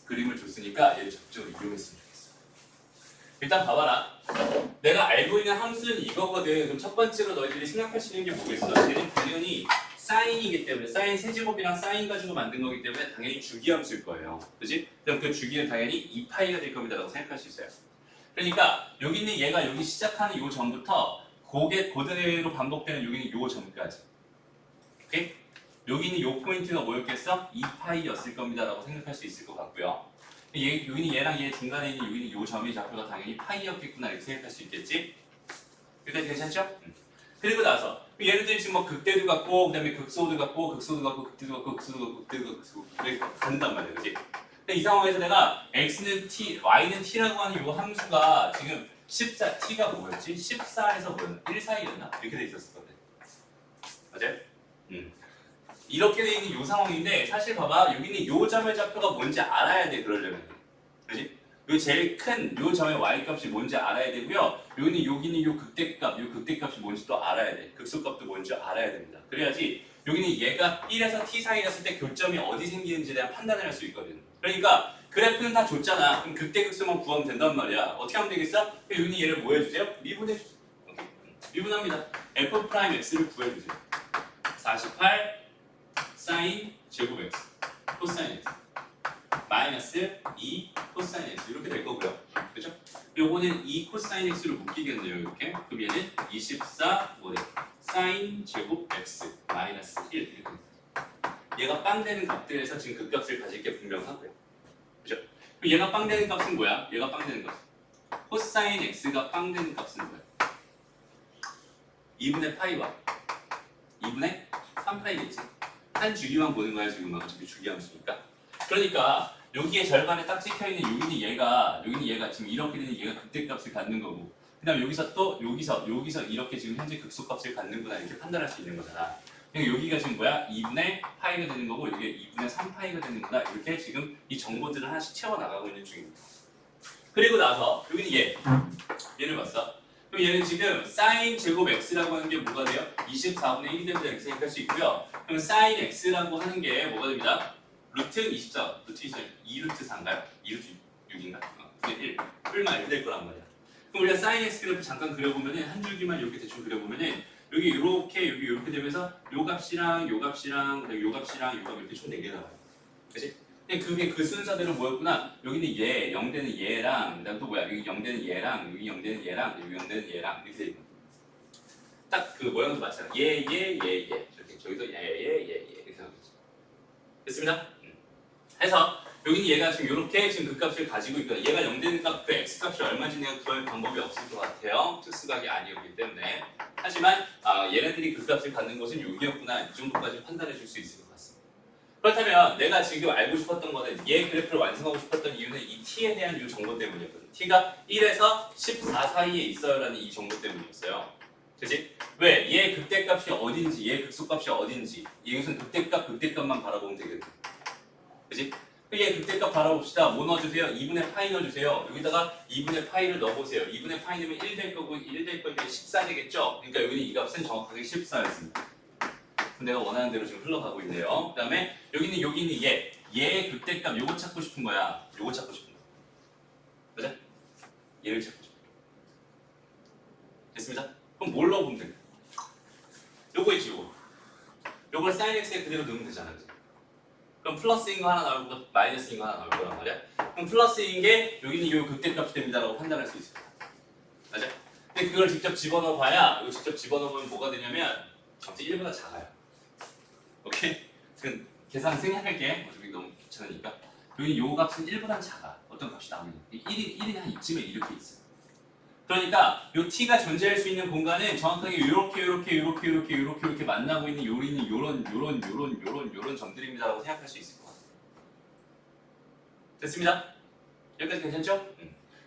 그림을 줬으니까 얘를 적극적으로 이용했으면 좋겠어. 일단 봐봐라. 내가 알고 있는 함수는 이거거든. 그럼 첫 번째로 너희들이 생각할 수 있는 게 뭐겠어? 얘는 당연히 사인이기 때문에 사인 세제곱이랑 사인 가지고 만든 거기 때문에 당연히 주기함수일 거예요. 그지? 그럼 그 주기는 당연히 2파이가 될 겁니다 라고 생각할 수 있어요. 그러니까 여기 있는 얘가 여기 시작하는 요 점부터 그대로 반복되는 여기 있는 요 점까지. 오케이? 여기 있는 요 포인트가 뭐였겠어? 2파이였을 겁니다 라고 생각할 수 있을 것 같고요. 여기 있는 얘랑 얘 중간에 있는 여기 있는 요 점의 좌표가 당연히 파이였겠구나 이렇게 생각할 수 있겠지? 일단 괜찮죠? 그리고 나서 예를 들면 지금 뭐 극대도 같고 그다음에 극소도 같고 극소도 같고 극대도 같고 극소도 같고 극대도 같고 극소도 같고 이렇게 간단 말이야, 그렇지? 근데 이 상황에서 내가 x는 t, y는 t라고 하는 요 함수가 지금 14, t가 뭐였지? 14에서 뭐였나? 1 사이였나? 이렇게 돼 있었을 거거든. 맞아요? 이렇게 돼 있는 요 상황인데 사실 봐봐 여기 있는 요 점의 좌표가 뭔지 알아야 돼 그러려면, 그렇지? 요 제일 큰 요 점의 y 값이 뭔지 알아야 되고요. 여기는 요 극대값이 뭔지 또 알아야 돼. 극소값도 뭔지 알아야 됩니다. 그래야지 여기는 얘가 1에서 t 사이였을 때 교점이 어디 생기는지에 대한 판단을 할 수 있거든. 그러니까 그래프는 다 줬잖아. 그럼 극대 극소만 구하면 된단 말이야. 어떻게 하면 되겠어? 여기는 얘를 뭐 해주세요? 미분해주세요. 미분합니다. f'x를 구해주세요. 48 사인 제곱 x 코사인 x 마이너스 2 코사인 x 이렇게 될 거고요. 그죠? 요거는 2 코사인 x로 묶이겠네요. 이렇게. 그럼 얘는 24 뭐래? 사인 제곱 x 마이너스 1 이렇게 됩니다. 얘가 빵 되는 값들에서 지금 그 값을 가질 게 분명하고요. 그죠? 그럼 얘가 빵 되는 값은 뭐야? 얘가 빵 되는 값. 코사인 x가 빵 되는 값은 뭐야? 2분의 파이와 2분의 3파이겠지. 한 주기만 보는 거야 지금 어차피 주기함수니까. 그러니까 여기에 절반에 딱 찍혀 있는 여기는 얘가 지금 이렇게 되는 얘가 극대값을 갖는 거고, 그다음 여기서 또 여기서 이렇게 지금 현재 극소값을 갖는구나 이렇게 판단할 수 있는 거잖아. 그러니까 여기가 지금 뭐야? 2분의 파이가 되는 거고 이게 2분의 3파이가 되는구나 이렇게 지금 이 정보들을 하나씩 채워 나가고 있는 중입니다. 그리고 나서 여기는 얘를 봤어. 그럼 얘는 지금 사인 제곱 x라고 하는 게 뭐가 돼요? 24분의 1이 됩니다 이렇게 생각할 수 있고요. 그럼 사인 x라고 하는 게 뭐가 됩니다? 루트 24, 루트 24, 2루트 4인가요? 2루트 6인가? 1, 풀만 이렇게 될 거란 말이야. 그럼 우리가 사인 x 그래프 잠깐 그려보면은 한 줄기만 이렇게 대충 그려보면은 여기 이렇게 되면서 요 값이랑 요 값이랑 요 값이랑 요 값 이렇게 총 4개 나와요. 그치? 그게 그 순서대로 뭐였구나? 여기는 얘, 0 되는 얘랑 그다음 또 뭐야? 여기 0 되는 얘랑 여기 0 되는 얘랑 여기 0 되는 얘랑 이렇게 돼 있는 거야. 딱 그 모양도 마찬가지야. 얘 이렇게 저기도 얘 이렇게 나오겠지. 됐습니다? 해서 여기는 얘가 지금 이렇게 지금 그 값을 가지고 있거든. 얘가 0 되는 값, 그 x 값이 얼마인지 내가 구할 방법이 없을 것 같아요. 특수각이 아니었기 때문에. 하지만 얘네들이 그 값을 갖는 것은 여기였구나 이 정도까지 판단해 줄 수 있을 것 같습니다. 그렇다면 내가 지금 알고 싶었던 거는 얘 그래프를 완성하고 싶었던 이유는 이 t에 대한 이 정보 때문이었거든. t가 1에서 14 사이에 있어요라는 이 정보 때문이었어요. 그치? 왜? 얘 극대값이 어딘지, 얘 극소값이 어딘지 이것은 극대값만 바라보면 되거든. 그치? 얘 극대값 바라봅시다. 뭐 넣어주세요? 2분의 파이 넣어주세요. 여기다가 2분의 파이를 넣어보세요. 2분의 파이 넣으면 1 될 거고 1 될 거니까 14 되겠죠? 그러니까 여기는 이 값은 정확하게 14였습니다. 내가 원하는 대로 지금 흘러가고 있네요. 그 다음에 여기 있는 얘의 극대값 요거 찾고 싶은 거야. 요거 찾고 싶은 거야. 맞아? 얘를 찾고 싶은 거야. 됐습니다? 그럼 뭘 넣어보면 돼? 요거 있지 요거. 요걸 sin x에 그대로 넣으면 되잖아. 그치? 그럼 플러스인 거 하나 나오고 마이너스인 거 하나 나올 거란 말이야. 그럼 플러스인 게 여기는 요 극대값이 됩니다라고 판단할 수 있어요. 맞아? 근데 그걸 직접 집어넣어 봐야 이거 직접 집어넣으면 뭐가 되냐면 갑자기 1보다 작아요. 오케이? 그 계산 생략할게. 어차피 너무 귀찮으니까. 여기 요 값은 1보다 작아. 어떤 값이 나오면 1이 한 이쯤에 이렇게 있어. 그러니까 요 t가 존재할 수 있는 공간은 정확하게 이렇게 만나고 있는 요런 점들입니다라고 생각할 수 있을 것 같아요. 됐습니다? 여기까지 괜찮죠?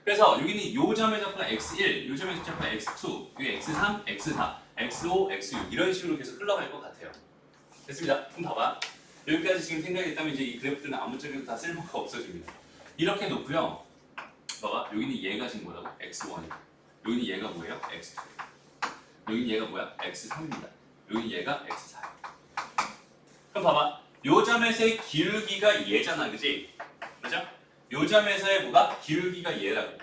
그래서 여기는 요 점의 적분은 x1, 요 점의 적분은 x2, 여기 x3, x4, x5, x6 이런 식으로 계속 흘러갈 것 같아요. 됐습니다. 그럼 봐봐. 여기까지 지금 생각이 있다면 이제 이 그래프들은 아무 쪽에도 다 쓸모가 없어집니다. 이렇게 놓고요. 봐봐. 여기는 얘가 지금 뭐라고? x1. 여기는 얘가 뭐예요? x2. 여기는 얘가 뭐야? x3입니다. 여기는 얘가 x4. 그럼 봐봐. 요 점에서의 기울기가 얘잖아. 그지? 그죠? 요 점에서의 뭐가? 기울기가 얘라고.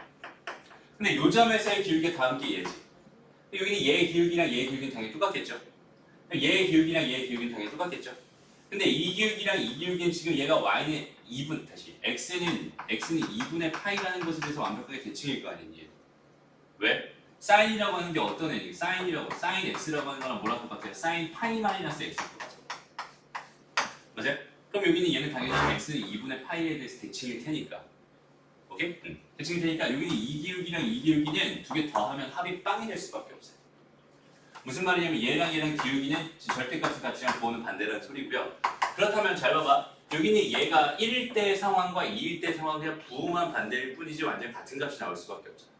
근데 요 점에서의 기울기가 다 함께 얘지. 여기는 얘의 기울기랑 얘의 기울기는 당연히 똑같겠죠? 얘의 기울기랑 얘의 기울기는 당연히 똑같겠죠? 근데 이 기울기랑 이 기울기는 지금 얘가 y는 2분, 다시 x는 2분의 파이라는 것에 대해서 완벽하게 대칭일 거 아니니? 왜? 사인이라고 하는 게 어떤 애니? 사인 x라고 하는 거랑 뭐랑 똑같아요? 사인 파이 마이너스 x 똑같죠? 맞아요? 그럼 여기는 얘는 당연히 x는 2분의 파이에 대해서 대칭일 테니까. 오케이? 대칭일 테니까 여기는 이 기울기랑 이 기울기는 두 개 더하면 합이 빵이 될 수밖에 없어요. 무슨 말이냐면 얘랑 기울기는 절대값을 같이랑 부호는 반대라는 소리고요. 그렇다면 잘 봐봐. 여기는 얘가 1일 때 상황과 2일 때 상황 그냥 부호만 반대일 뿐이지 완전 같은 값이 나올 수밖에 없잖아.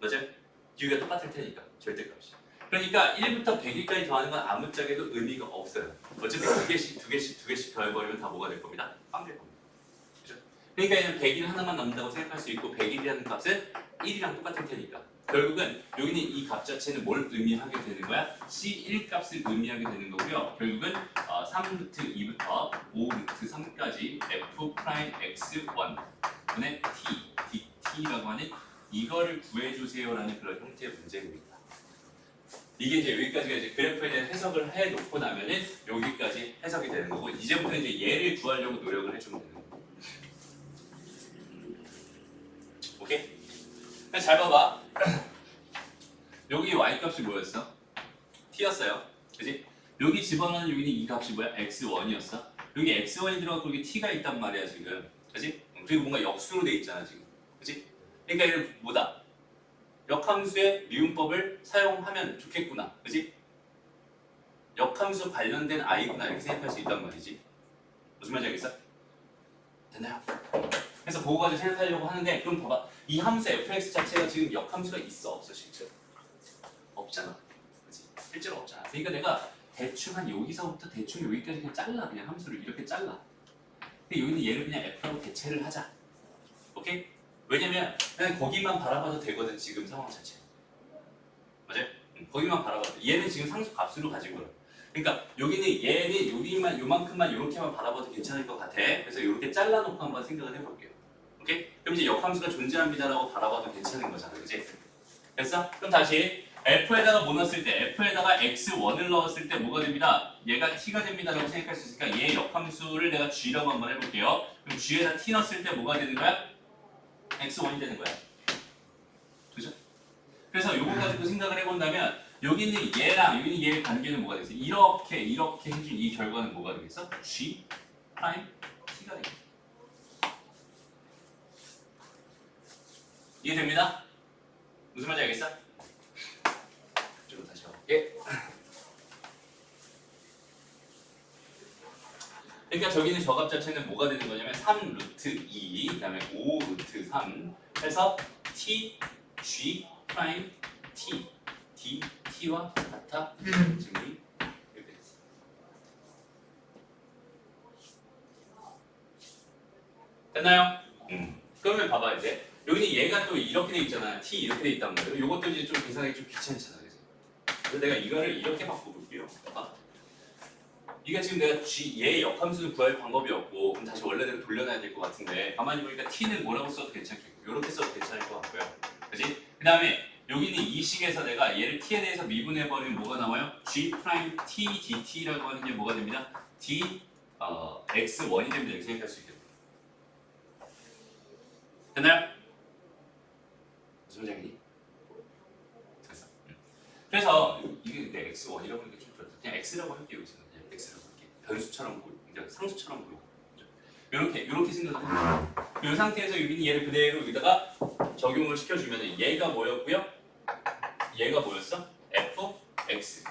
맞아요? 기울기가 똑같을 테니까 절대값이. 그러니까 1부터 100일까지 더하는 건 아무짝에도 의미가 없어요. 어쨌든 두 개씩 더해버리면 다 뭐가 될 겁니다? 빵 될 겁니다. 그죠? 그러니까 얘는 100일 하나만 남는다고 생각할 수 있고 100일이라는 값은 1이랑 똑같을 테니까. 결국은 여기는 이 값 자체는 뭘 의미하게 되는 거야? C1 값을 의미하게 되는 거고요. 결국은 3루트 2부터 5루트 3까지 f'(x1) 분의 t, dt라고 하는 이거를 구해주세요라는 그런 형태의 문제입니다. 이게 이제 여기까지가 이제 그래프에 대한 해석을 해놓고 나면은 여기까지 해석이 되는 거고 이제부터 이제 얘를 구하려고 노력을 해주면 되는 거고. 오케이? 잘 봐봐. 여기 y 값이 뭐였어? t였어요. 그지? 여기 집어넣는 여기는 이 값이 뭐야? x1이었어. 여기 x1이 들어가고 여기 t가 있단 말이야 지금. 그지? 그리고 뭔가 역수로 돼 있잖아 지금. 그지? 그러니까 얘는 뭐다? 역함수의 미분법을 사용하면 좋겠구나. 그지? 역함수 관련된 i구나 이렇게 생각할 수 있단 말이지. 무슨 말인지 알겠어? 됐나요? 그래서 그거 가지고 생각하려고 하는데 그럼 봐봐. 이 함수 fx 자체가 지금 역함수가 있어 없어 실제로? 없잖아. 그치? 실제로 없잖아. 그러니까 내가 대충 한 여기서부터 대충 여기까지 그냥 잘라. 그냥 함수를 이렇게 잘라. 근데 여기는 얘를 그냥 f라고 대체를 하자. 오케이? 왜냐면 그냥 거기만 바라봐도 되거든 지금 상황 자체. 맞아요? 거기만 바라봐도 얘는 지금 상수 값으로 가지고 그래. 그러니까 여기는 얘는 여기만 요만큼만 요렇게만 바라봐도 괜찮을 것 같아. 그래서 이렇게 잘라놓고 한번 생각을 해볼게요. 오케이? 그럼 이제 역함수가 존재합니다라고 바라봐도 괜찮은 거잖아. 그치? 됐어? 그럼 다시 f에다가 뭐 넣었을 때 f에다가 x1을 넣었을 때 뭐가 됩니다. 얘가 t가 됩니다라고 생각할 수 있으니까 얘 역함수를 내가 g라고 한번 해볼게요. 그럼 g에다 t 넣었을 때 뭐가 되는 거야? x1이 되는 거야. 그죠? 그래서 요거 가지고 생각을 해본다면 여기 있는 얘랑 여기 있는 얘의 관계는 뭐가 되겠어? 이렇게 해준 이 결과는 뭐가 되겠어? g 프라임 t가 되겠어. 이해됩니다? 무슨 말인지 알겠어? 좀 다시 해볼게. 그러니까 저기는 저 값 자체는 뭐가 되는 거냐면 3루트 2, 그 다음에 5루트 3 해서 t, g 프라임 t, d, t와 같아 증이 이렇게 됐어. 됐나요? 그러면 봐봐 이제 여기는 얘가 또 이렇게 돼 있잖아. t 이렇게 돼 있단 말이에요. 이것도 이제 좀 계산하기 좀 귀찮잖아. 그래서 내가 이거를 이렇게 바꿔볼게요. 봐봐. 이게 지금 내가 얘의 역함수를 구할 방법이었고 그럼 다시 원래대로 돌려놔야 될 것 같은데 가만히 보니까 t는 뭐라고 써도 괜찮겠고 이렇게 써도 괜찮을 것 같고요. 그지? 그 다음에 여기는 이 식에서 내가 얘를 t에 대해서 미분해버리면 뭐가 나와요? g 프라임 t dt라고 하는 게 뭐가 됩니다? d x1이 됩니다. 이렇게 생각할 수 있겠네요. 됐나요? 무슨 말이니? 됐어. 그래서 이게 내 x1이라고 하는 게 좀 그렇다. 그냥 x라고 할게요. 여기서는 그냥 x라고 할게요. 변수처럼 보이고, 그러니까 상수처럼 보이고. 이렇게 생각을 해요. 이 상태에서 여기는 얘를 그대로 여기다가 적용을 시켜주면 얘가 뭐였고요? 얘가 뭐였어? f, x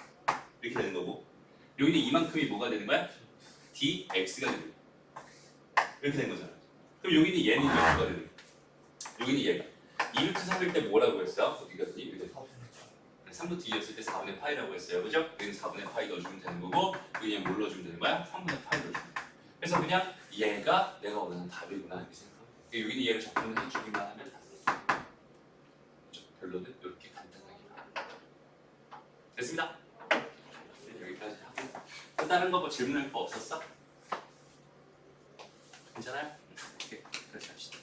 이렇게 되는 거고 여기는 이만큼이 뭐가 되는 거야? d, x가 되는 거야. 이렇게 된 거잖아. 그럼 여기는 얘는 뭐가 되는 거야? 여기는 얘가 2루트 3일 때 뭐라고 했어요? 어디 갔니? 여기 4분의 3루트 2였을 때 4분의 파이라고 했어요. 그죠? 여기는 4분의 파이 넣어주면 되는 거고 여기는 뭘 넣어주면 되는 거야? 3분의 파이 넣어주면 돼. 그래서 그냥 얘가 내가 원하는 답이구나 이렇게 생각하면 돼. 여기는 얘를 적분을 해주기만 하면 답이에요. 그죠? 결론은 이렇게 간단하게 됐습니다. 네, 여기까지 하고 또 다른 거 뭐 질문할 거 없었어? 괜찮아요? 오케이, 그렇게 합시다.